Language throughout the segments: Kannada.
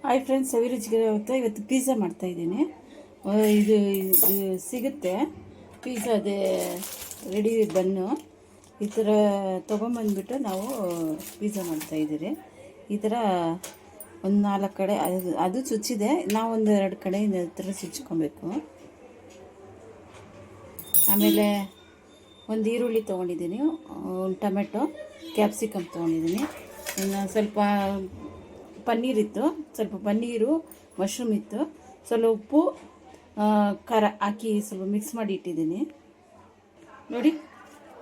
ಹಾಯ್ ಫ್ರೆಂಡ್ಸ್, ಸವಿರುಚಿಗೆ ಇವತ್ತು ಪಿಜ್ಜಾ ಮಾಡ್ತಾಯಿದ್ದೀನಿ. ಇದು ಸಿಗುತ್ತೆ ಪಿಜ್ಜಾ, ಅದೇ ರೆಡಿ ಬನ್ನು. ಈ ಥರ ತೊಗೊಂಬಂದ್ಬಿಟ್ಟು ನಾವು ಪಿಜ್ಜಾ ಮಾಡ್ತಾಯಿದ್ದೀರಿ. ಈ ಥರ ಒಂದು 4 ಕಡೆ ಅದು ಚುಚ್ಚಿದೆ, ನಾವೊಂದು 2 ಕಡೆ ಈ ಥರ ಚುಚ್ಕೊಬೇಕು. ಆಮೇಲೆ ಒಂದು ಈರುಳ್ಳಿ ತೊಗೊಂಡಿದ್ದೀನಿ, ಒಂದು ಟೊಮೆಟೊ, ಕ್ಯಾಪ್ಸಿಕಮ್ ತೊಗೊಂಡಿದ್ದೀನಿ, ಸ್ವಲ್ಪ ಪನ್ನೀರ್ ಇತ್ತು, ಸ್ವಲ್ಪ ಪನ್ನೀರು, ಮಶ್ರೂಮ್ ಇತ್ತು, ಸ್ವಲ್ಪ ಉಪ್ಪು, ಖಾರ ಹಾಕಿ ಸ್ವಲ್ಪ ಮಿಕ್ಸ್ ಮಾಡಿ ಇಟ್ಟಿದ್ದೀನಿ. ನೋಡಿ,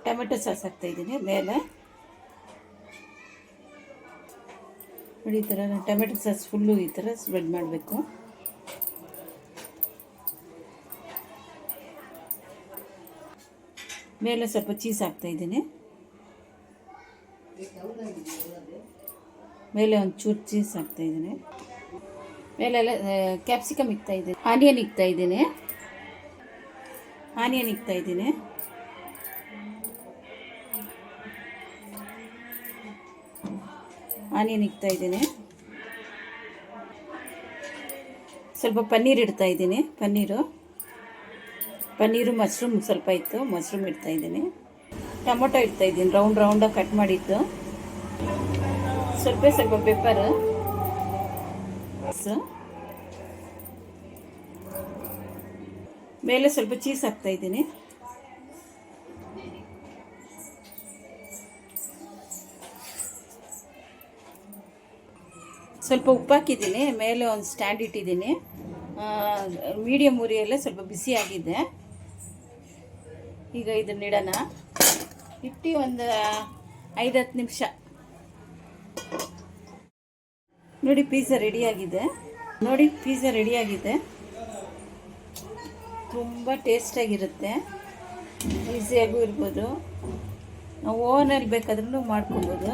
ಟೊಮೆಟೊ ಸಾಸ್ ಹಾಕ್ತಾಯಿದ್ದೀನಿ ಮೇಲೆ. ನೋಡಿ, ಈ ಥರ ಟೊಮೆಟೊ ಸಾಸ್ ಫುಲ್ಲು ಈ ಥರ ಸ್ಪ್ರೆಡ್ ಮಾಡಬೇಕು. ಮೇಲೆ ಸ್ವಲ್ಪ ಚೀಸ್ ಹಾಕ್ತಾಯಿದ್ದೀನಿ. ಮೇಲೆ ಒಂದು ಚೂರು ಚೀಸ್ ಹಾಕ್ತಾಯಿದ್ದೀನಿ. ಮೇಲೆಲ್ಲ ಕ್ಯಾಪ್ಸಿಕಮ್ ಇಕ್ತಾಯಿದ್ದೀನಿ, ಆನಿಯನ್ ಇಕ್ತಾಯಿದ್ದೀನಿ, ಆನಿಯನ್ ಇಕ್ತಾಯಿದ್ದೀನಿ. ಸ್ವಲ್ಪ ಪನ್ನೀರ್ ಇಡ್ತಾಯಿದ್ದೀನಿ, ಪನ್ನೀರು ಮಶ್ರೂಮ್ ಸ್ವಲ್ಪ ಇತ್ತು, ಮಶ್ರೂಮ್ ಇಡ್ತಾಯಿದ್ದೀನಿ. ಟೊಮೊಟೊ ಇಡ್ತಾಯಿದ್ದೀನಿ, ರೌಂಡಾಗಿ ಕಟ್ ಮಾಡಿದ್ದು. ಸ್ವಲ್ಪ ಪೆಪ್ಪರ್, ಮೇಲೆ ಸ್ವಲ್ಪ ಚೀಸ್ ಹಾಕ್ತಾಯಿದ್ದೀನಿ. ಸ್ವಲ್ಪ ಉಪ್ಪು ಹಾಕಿದ್ದೀನಿ. ಮೇಲೆ ಒಂದು ಸ್ಟ್ಯಾಂಡ್ ಇಟ್ಟಿದ್ದೀನಿ, ಮೀಡಿಯಮ್ ಉರಿಯಲ್ಲೇ ಸ್ವಲ್ಪ ಬಿಸಿ ಆಗಿದೆ. ಈಗ ಇದನ್ನ ಇಡೋಣ, ಇಟ್ಟು ಒಂದು 5-10 ನಿಮಿಷ. ನೋಡಿ, ಪಿಜ್ಜಾ ರೆಡಿಯಾಗಿದೆ. ತುಂಬ ಟೇಸ್ಟಾಗಿರುತ್ತೆ, ಈಸಿಯಾಗೂ ಇರ್ಬೋದು. ನಾವು ಓವನಲ್ಲಿ ಬೇಕಾದ್ರೂ ಮಾಡ್ಕೊಬೋದು.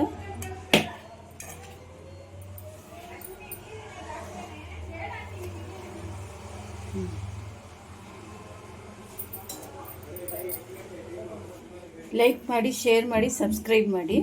ಲೈಕ್ ಮಾಡಿ, ಶೇರ್ ಮಾಡಿ, ಸಬ್ಸ್ಕ್ರೈಬ್ ಮಾಡಿ.